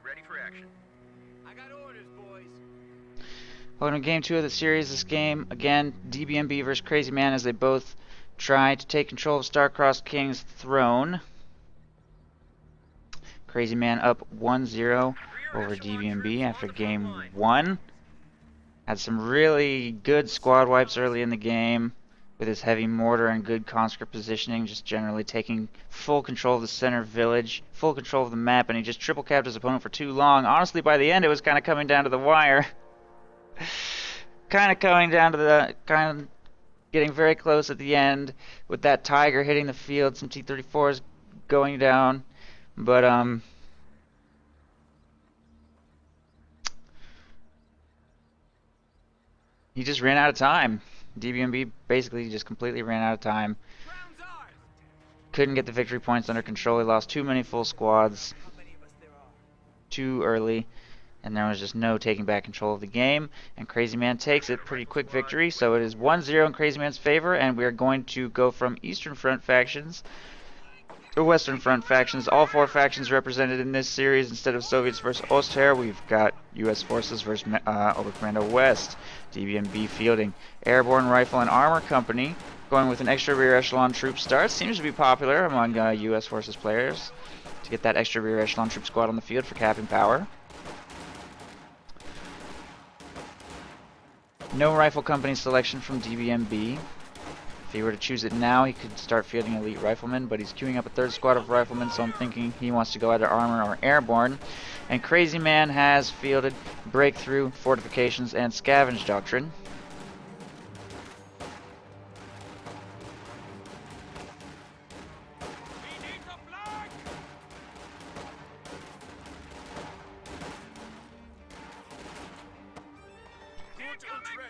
ready for action. I got orders, boys. Welcome to game 2 of the series. This game, again, Dbmb versus Crazyman as they both try to take control of Starcrossed King's throne. Crazyman up 1-0 over Dbmb after game 1. Had some really good squad wipes early in the game with his heavy mortar and good conscript positioning, just generally taking full control of the center village, full control of the map, and he just triple capped his opponent for too long. Honestly, by the end, it was kind of coming down to the wire. Kind of getting very close at the end with that Tiger hitting the field, some T-34s going down, but he just ran out of time. Dbmb basically just completely ran out of time. Couldn't get the victory points under control. He lost too many full squads too early, and there was just no taking back control of the game, and Crazyman takes it. Pretty quick victory, so it is 1-0 in Crazyman's favor, and we are going to go from Eastern Front factions to Western Front factions. All 4 factions represented in this series. Instead of Soviets versus Ostheer, we've got U.S. forces versus Oberkommando West. Dbmb fielding Airborne Rifle and Armor Company, going with an extra rear echelon troop start. Seems to be popular among U.S. forces players to get that extra rear echelon troop squad on the field for capping power. No rifle company selection from Dbmb. If he were to choose it now, he could start fielding elite riflemen, but he's queuing up a 3rd squad of riflemen, so I'm thinking he wants to go either armor or airborne. And Crazyman has fielded breakthrough, fortifications, and scavenge doctrine.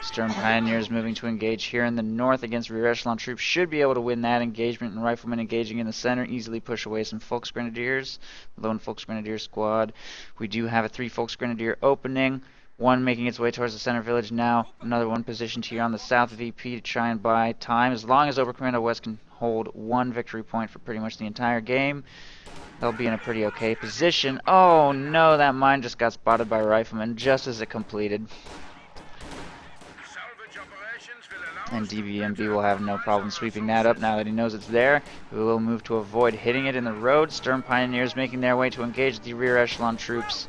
Stern Pioneers moving to engage here in the north against rear echelon troops. Should be able to win that engagement, and riflemen engaging in the center easily push away some Volksgrenadiers. Lone Volksgrenadier squad. We do have a 3 Volksgrenadier opening. One making its way towards the center village now. Another one positioned here on the south VP to try and buy time. As long as Oberkommando West can hold 1 victory point for pretty much the entire game, they'll be in a pretty okay position. Oh no, that mine just got spotted by riflemen just as it completed. And Dbmb will have no problem sweeping that up now that he knows it's there. He will move to avoid hitting it in the road. Stern Pioneers making their way to engage the rear echelon troops.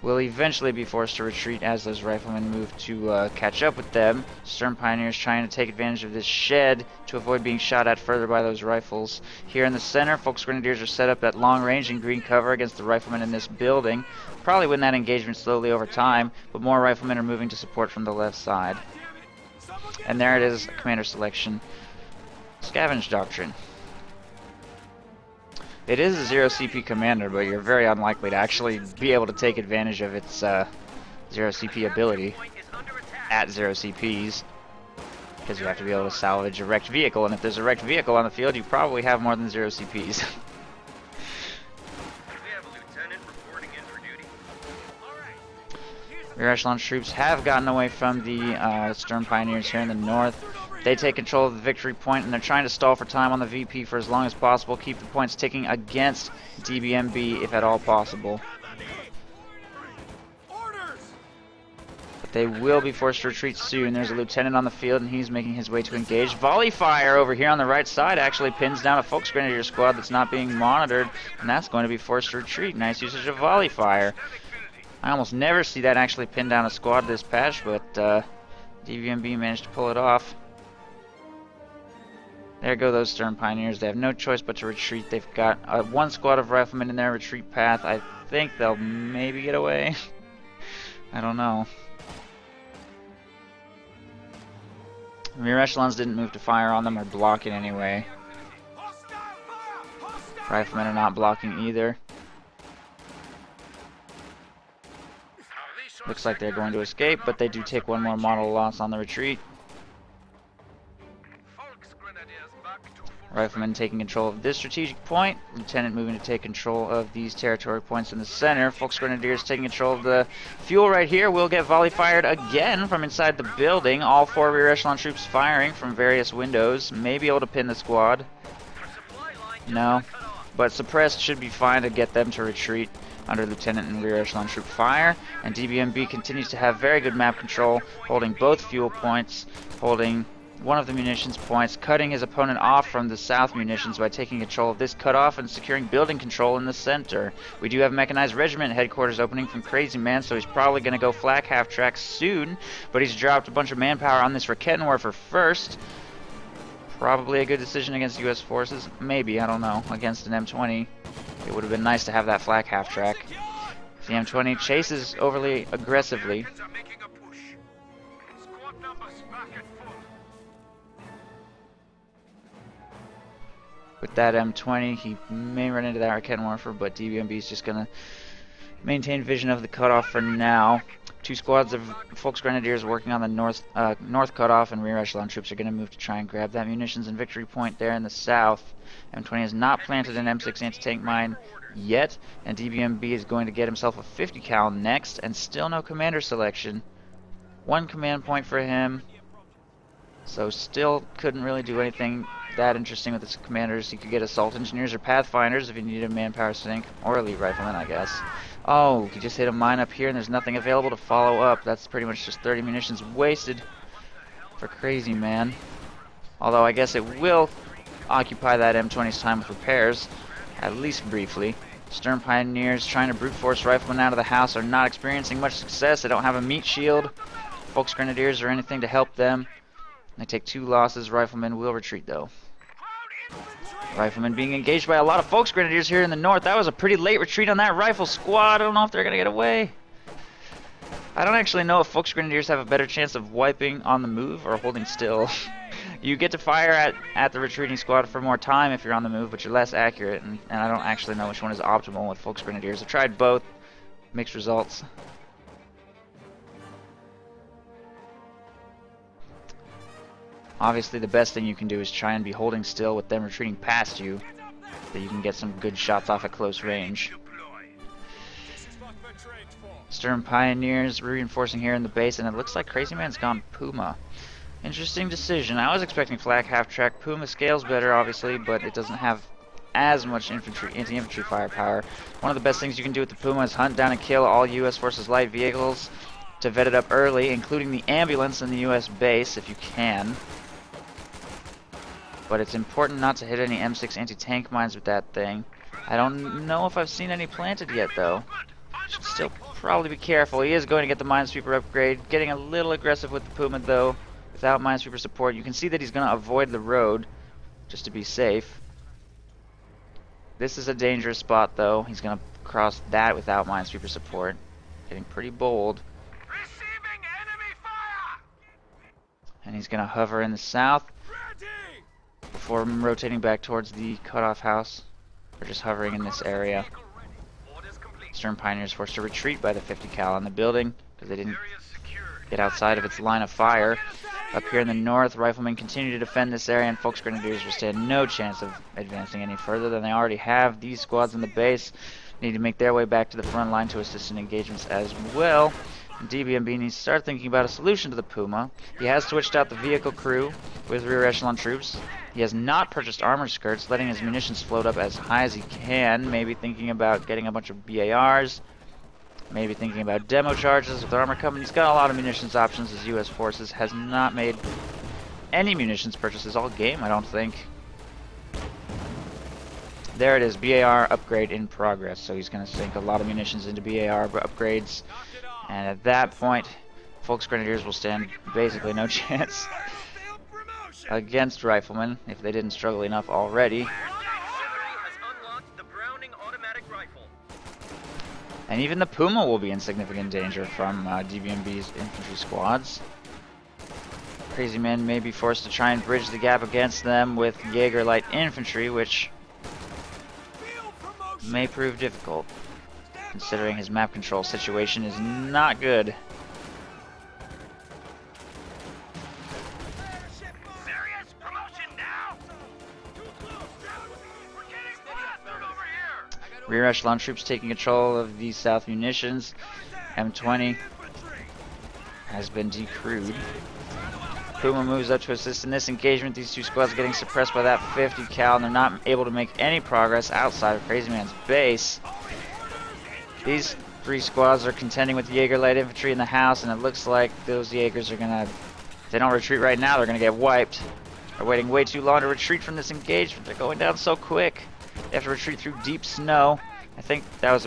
Will eventually be forced to retreat as those riflemen move to catch up with them. Stern Pioneers trying to take advantage of this shed to avoid being shot at further by those rifles. Here in the center, Volksgrenadiers are set up at long range in green cover against the riflemen in this building. Probably win that engagement slowly over time, but more riflemen are moving to support from the left side. And there it is, commander selection. Scavenge doctrine. It is a 0 CP commander, but you're very unlikely to actually be able to take advantage of its 0 CP ability at 0 CPs, because you have to be able to salvage a wrecked vehicle, and if there's a wrecked vehicle on the field, you probably have more than 0 CPs. Rear echelon troops have gotten away from the Stern Pioneers here in the north. They take control of the victory point, and they're trying to stall for time on the VP for as long as possible, keep the points ticking against Dbmb if at all possible. But they will be forced to retreat soon. There's a lieutenant on the field, and he's making his way to engage. Volley fire over here on the right side actually pins down a Volksgrenadier squad that's not being monitored, and that's going to be forced to retreat. Nice usage of volley fire. I almost never see that actually pin down a squad this patch, but Dbmb managed to pull it off. There go those Stern Pioneers. They have no choice but to retreat. They've got 1 squad of riflemen in their retreat path. I think they'll maybe get away. I don't know. Rear echelons didn't move to fire on them or block in any way. Riflemen are not blocking either. Looks like they're going to escape, but they do take 1 more model loss on the retreat. Riflemen taking control of this strategic point. Lieutenant moving to take control of these territory points in the center. Volksgrenadiers taking control of the fuel right here. Will get volley fired again from inside the building. All 4 rear echelon troops firing from various windows. May be able to pin the squad. No. but suppressed should be fine to get them to retreat under lieutenant and rear echelon troop fire. And Dbmb continues to have very good map control, holding both fuel points, holding one of the munitions points, cutting his opponent off from the south munitions by taking control of this cutoff and securing building control in the center. We do have mechanized regiment headquarters opening from Crazyman, so he's probably going to go flak half track soon, but he's dropped a bunch of manpower on this Rakettenwerfer first. Probably a good decision against US forces, maybe, I don't know. Against an M20, it would have been nice to have that flak half track. The M20 chases overly aggressively. With that M20, he may run into that Rakettenwerfer, but Dbmb is just going to maintain vision of the cutoff for now. Two squads of Volksgrenadiers working on the north cutoff, and rear echelon troops are going to move to try and grab that munitions and victory point there in the south. M20 has not planted an M6 anti-tank mine yet, and Dbmb is going to get himself a 50 cal next, and still no commander selection. One command point for him, so still couldn't really do anything that interesting with his commanders. He could get assault engineers or pathfinders if he needed a manpower sink, or elite riflemen, I guess. Oh, he just hit a mine up here and there's nothing available to follow up. That's pretty much just 30 munitions wasted for Crazyman. Although I guess it will occupy that M20's time with repairs, at least briefly. Stern Pioneers trying to brute force riflemen out of the house are not experiencing much success. They don't have a meat shield, Volksgrenadiers, or anything to help them. They take 2 losses. Riflemen will retreat though. Riflemen being engaged by a lot of Volksgrenadiers here in the north. That was a pretty late retreat on that rifle squad. I don't know if they're going to get away. I don't actually know if Volksgrenadiers have a better chance of wiping on the move or holding still. You get to fire at the retreating squad for more time if you're on the move, but you're less accurate, and I don't actually know which one is optimal with Volksgrenadiers. I've tried both. Mixed results. Obviously, the best thing you can do is try and be holding still with them retreating past you, that you can get some good shots off at close range. Stern Pioneers reinforcing here in the base, and it looks like Crazyman's gone Puma. Interesting decision. I was expecting flak half track. Puma scales better, obviously, but it doesn't have as much anti-infantry firepower. One of the best things you can do with the Puma is hunt down and kill all U.S. Forces light vehicles to vet it up early, including the ambulance in the U.S. base, if you can. But it's important not to hit any M6 anti-tank mines with that thing. I don't know if I've seen any planted yet, though. Should still probably be careful. He is going to get the minesweeper upgrade. Getting a little aggressive with the Puma, though. Without minesweeper support, you can see that he's going to avoid the road, just to be safe. This is a dangerous spot, though. He's going to cross that without minesweeper support. Getting pretty bold. Receiving enemy fire! And he's going to hover in the south before rotating back towards the cutoff house, or just hovering in this area. Stern Pioneers forced to retreat by the 50 cal on the building because they didn't get outside of its line of fire. Up here in the north, riflemen continue to defend this area, and Volksgrenadiers will stand no chance of advancing any further than they already have. These squads in the base need to make their way back to the front line to assist in engagements as well. Dbmb needs to start thinking about a solution to the Puma. He has switched out the vehicle crew with rear echelon troops. He has not purchased armor skirts, letting his munitions float up as high as he can. Maybe thinking about getting a bunch of BARs. Maybe thinking about demo charges with armor company. He's got a lot of munitions options as U.S. Forces has not made any munitions purchases all game, I don't think. There it is, BAR upgrade in progress. So he's going to sink a lot of munitions into BAR upgrades. And at that point, Volksgrenadiers will stand basically no chance against riflemen, if they didn't struggle enough already. And even the Puma will be in significant danger from Dbmb's infantry squads. Crazyman may be forced to try and bridge the gap against them with Jaeger light infantry, which may prove difficult, considering his map control situation is not good. Rear echelon troops taking control of these south munitions. M20 has been decrewed. Puma moves up to assist in this engagement. These two squads are getting suppressed by that 50 cal, and they're not able to make any progress outside of Crazyman's base. These three squads are contending with Jaeger light infantry in the house, and it looks like those Jaegers are gonna, if they don't retreat right now, they're gonna get wiped. They're waiting way too long to retreat from this engagement. They're going down so quick. They have to retreat through deep snow. I think that was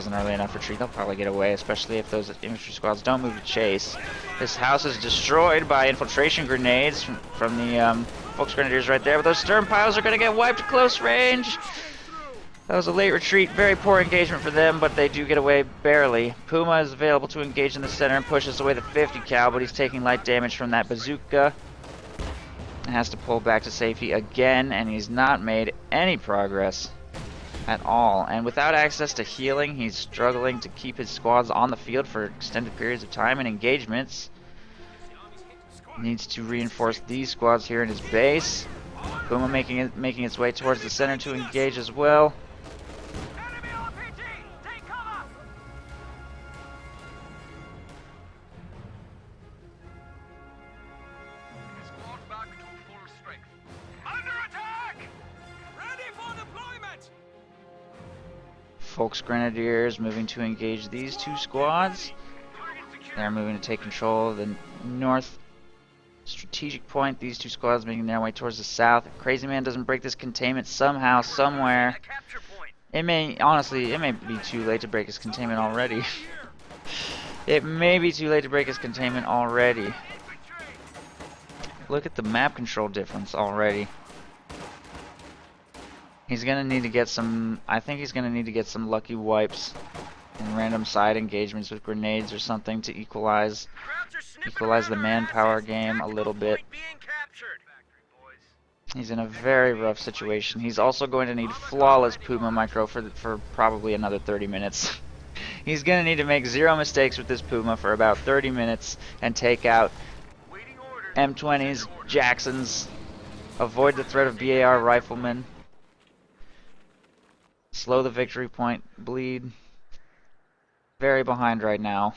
an early enough retreat. They'll probably get away, especially if those infantry squads don't move to chase. This house is destroyed by infiltration grenades from the Volksgrenadiers right there, but those stern piles are going to get wiped at close range. That was a late retreat, very poor engagement for them, but they do get away barely. Puma is available to engage in the center and pushes away the 50 cal, but he's taking light damage from that bazooka. And has to pull back to safety again, and he's not made any progress at all. And without access to healing, he's struggling to keep his squads on the field for extended periods of time in engagements. Needs to reinforce these squads here in his base. Puma making its way towards the center to engage as well. Enemy RPG! Take cover! Squad back to full strength. Under attack! Ready for deployment! Volksgrenadiers moving to engage these two squads. They're moving to take control of the north strategic point. These two squads making their way towards the south. If Crazyman doesn't break this containment somehow, somewhere, it may be too late to break his containment already. It may be too late to break his containment already. Look at the map control difference already. He's gonna need to get some, I think he's gonna need to get some lucky wipes and random side engagements with grenades or something to equalize the manpower game a little bit. He's in a very rough situation. He's also going to need flawless Puma micro for probably another 30 minutes. He's going to need to make zero mistakes with this Puma for about 30 minutes and take out M20s, Jacksons, avoid the threat of BAR riflemen, slow the victory point, bleed. Very behind right now.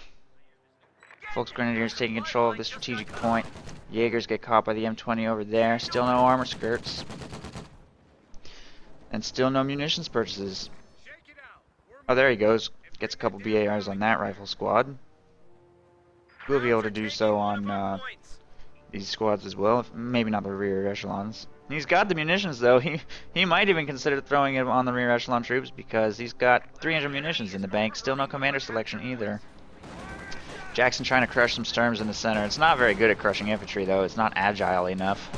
Volksgrenadiers taking control of the strategic point. Jaegers get caught by the M20 over there. Still no armor skirts. And still no munitions purchases. Oh, there he goes. Gets a couple BARs on that rifle squad. We'll be able to do so on these squads as well. Maybe not the rear echelons. He's got the munitions though. He might even consider throwing it on the rear echelon troops because he's got 300 munitions in the bank. Still no commander selection either. Jackson trying to crush some Sturms in the center. It's not very good at crushing infantry though. It's not agile enough.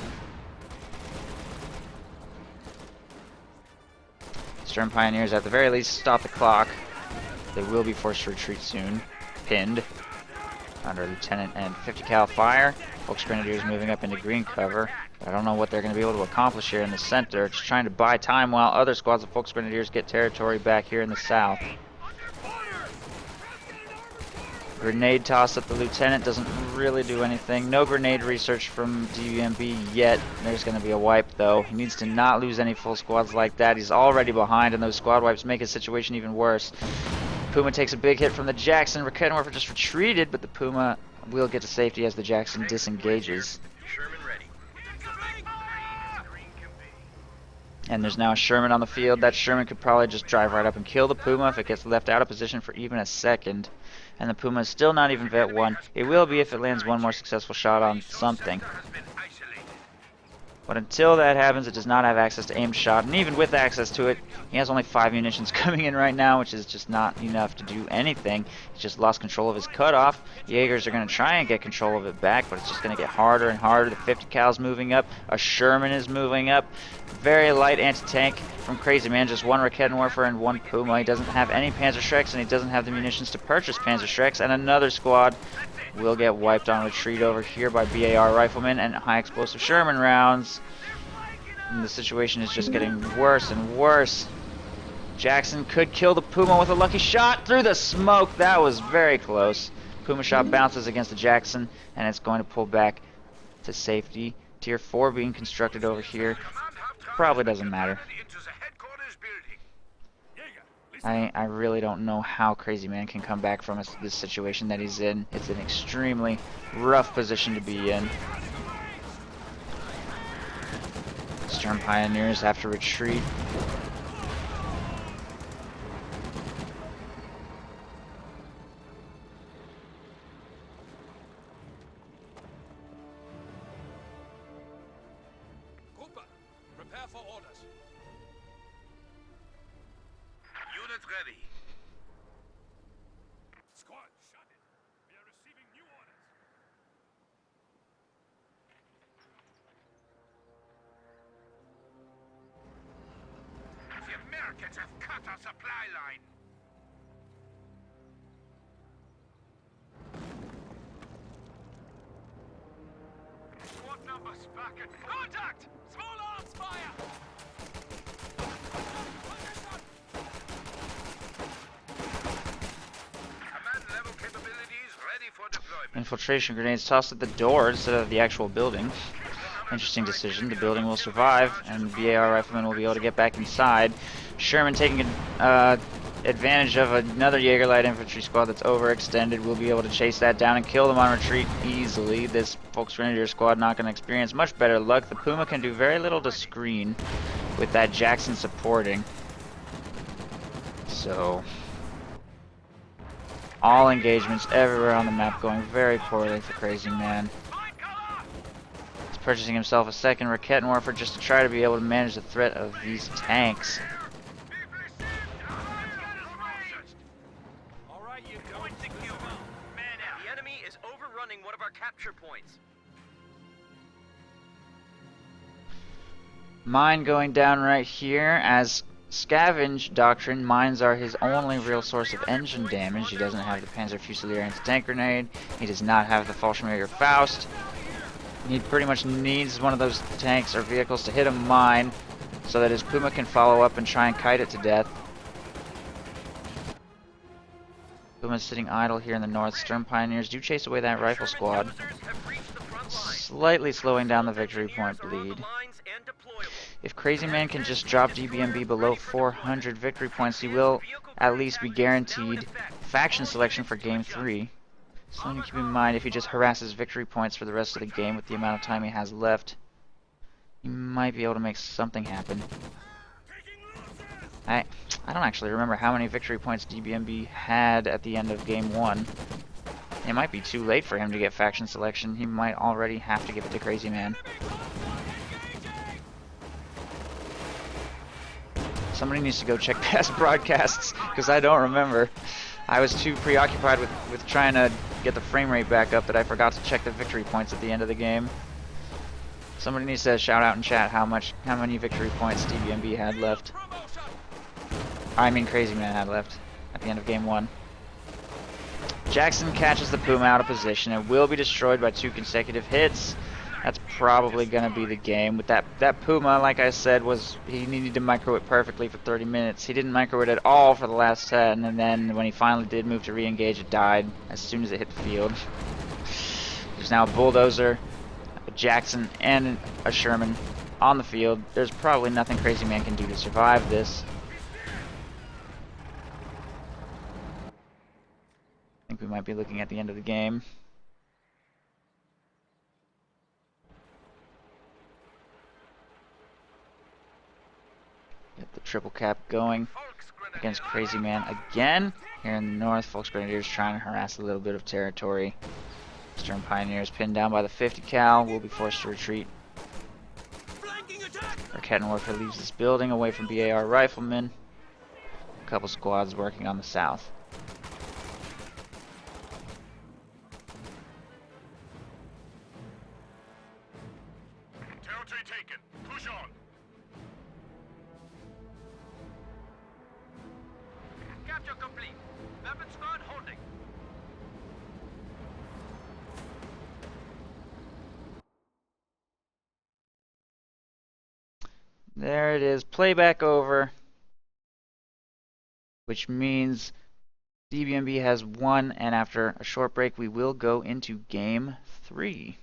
Sturm Pioneers at the very least stop the clock. They will be forced to retreat soon. Pinned under Lieutenant and 50 cal fire. Volksgrenadiers moving up into green cover. I don't know what they're going to be able to accomplish here in the center. Just trying to buy time while other squads of Volksgrenadiers get territory back here in the south. Grenade toss at the Lieutenant doesn't really do anything. No grenade research from Dbmb yet. There's going to be a wipe though. He needs to not lose any full squads like that. He's already behind and those squad wipes make his situation even worse. Puma takes a big hit from the Jackson. Reckenwerfer just retreated, but the Puma will get to safety as the Jackson disengages. And there's now a Sherman on the field. That Sherman could probably just drive right up and kill the Puma if it gets left out of position for even a second. And the Puma is still not even vet 1. It will be if it lands one more successful shot on something. But until that happens, it does not have access to aimed shot. And even with access to it, he has only 5 munitions coming in right now, which is just not enough to do anything. He's just lost control of his cutoff. Jaegers are going to try and get control of it back, but it's just going to get harder and harder. The 50 cal's moving up. A Sherman is moving up. Very light anti-tank from Crazyman. Just 1 Reckenwerfer and 1 Puma. He doesn't have any Panzerschrecks, and he doesn't have the munitions to purchase Panzerschrecks. And another squad will get wiped on retreat over here by BAR riflemen and high explosive Sherman rounds. And the situation is just getting worse and worse. Jackson could kill the Puma with a lucky shot through the smoke. That was very close. Puma shot bounces against the Jackson, and it's going to pull back to safety. Tier 4 being constructed over here. Probably doesn't matter. I really don't know how Crazyman can come back from this situation that he's in. It's an extremely rough position to be in. Stern Pioneers have to retreat. Gruppe, prepare for orders. Unit ready. Squad, shut it. We are receiving new orders. The Americans have cut our supply line. Squad numbers back at full. Contact! Small arms fire! Command level capabilities ready for deployment. Infiltration grenades tossed at the door instead of the actual building. Interesting decision. The building will survive, and VAR riflemen will be able to get back inside. Sherman taking advantage of another Jaeger light infantry squad that's overextended will be able to chase that down and kill them on retreat easily. This Volksgrenadier squad not going to experience much better luck. The Puma can do very little to screen with that Jackson supporting. So, all engagements everywhere on the map going very poorly for Crazyman. He's purchasing himself a second Raketten Warfare just to try to be able to manage the threat of these tanks. Alright, you go. Point secure. Man out. The enemy is overrunning one of our capture points. Mine going down right here. As Scavenge Doctrine, mines are his only real source of engine damage. He doesn't have the Panzer Fusilier anti-tank grenade. He does not have the Fallschirmjäger Faust. He pretty much needs one of those tanks or vehicles to hit a mine so that his Puma can follow up and try and kite it to death. Puma's sitting idle here in the north. Stern Pioneers do chase away that rifle squad, slightly slowing down the victory point bleed. If Crazyman can just drop Dbmb below 400 victory points, he will at least be guaranteed faction selection for Game 3. Something to keep in mind, if he just harasses victory points for the rest of the game with the amount of time he has left, he might be able to make something happen. I don't actually remember how many victory points Dbmb had at the end of Game 1. It might be too late for him to get faction selection. He might already have to give it to Crazyman. Somebody needs to go check past broadcasts, because I don't remember. I was too preoccupied with trying to get the frame rate back up that I forgot to check the victory points at the end of the game. Somebody needs to shout out in chat how many victory points Dbmb had left. I mean Crazyman had left at the end of Game 1. Jackson catches the Puma out of position and will be destroyed by 2 consecutive hits. That's probably going to be the game. With that Puma, like I said, he needed to micro it perfectly for 30 minutes. He didn't micro it at all for the last 10, and then when he finally did move to re-engage, it died as soon as it hit the field. There's now a Bulldozer, a Jackson, and a Sherman on the field. There's probably nothing Crazyman can do to survive this. I think we might be looking at the end of the game. Get the triple cap going against Crazyman again. Here in the north, Volksgrenadiers trying to harass a little bit of territory. Stern Pioneers pinned down by the 50 cal will be forced to retreat. Raketten Warfare leaves this building away from BAR riflemen. A couple squads working on the south. Territory taken. Push on. Capture complete. Weapon squad holding. There it is. Playback over. Which means Dbmb has won, and after a short break we will go into Game 3.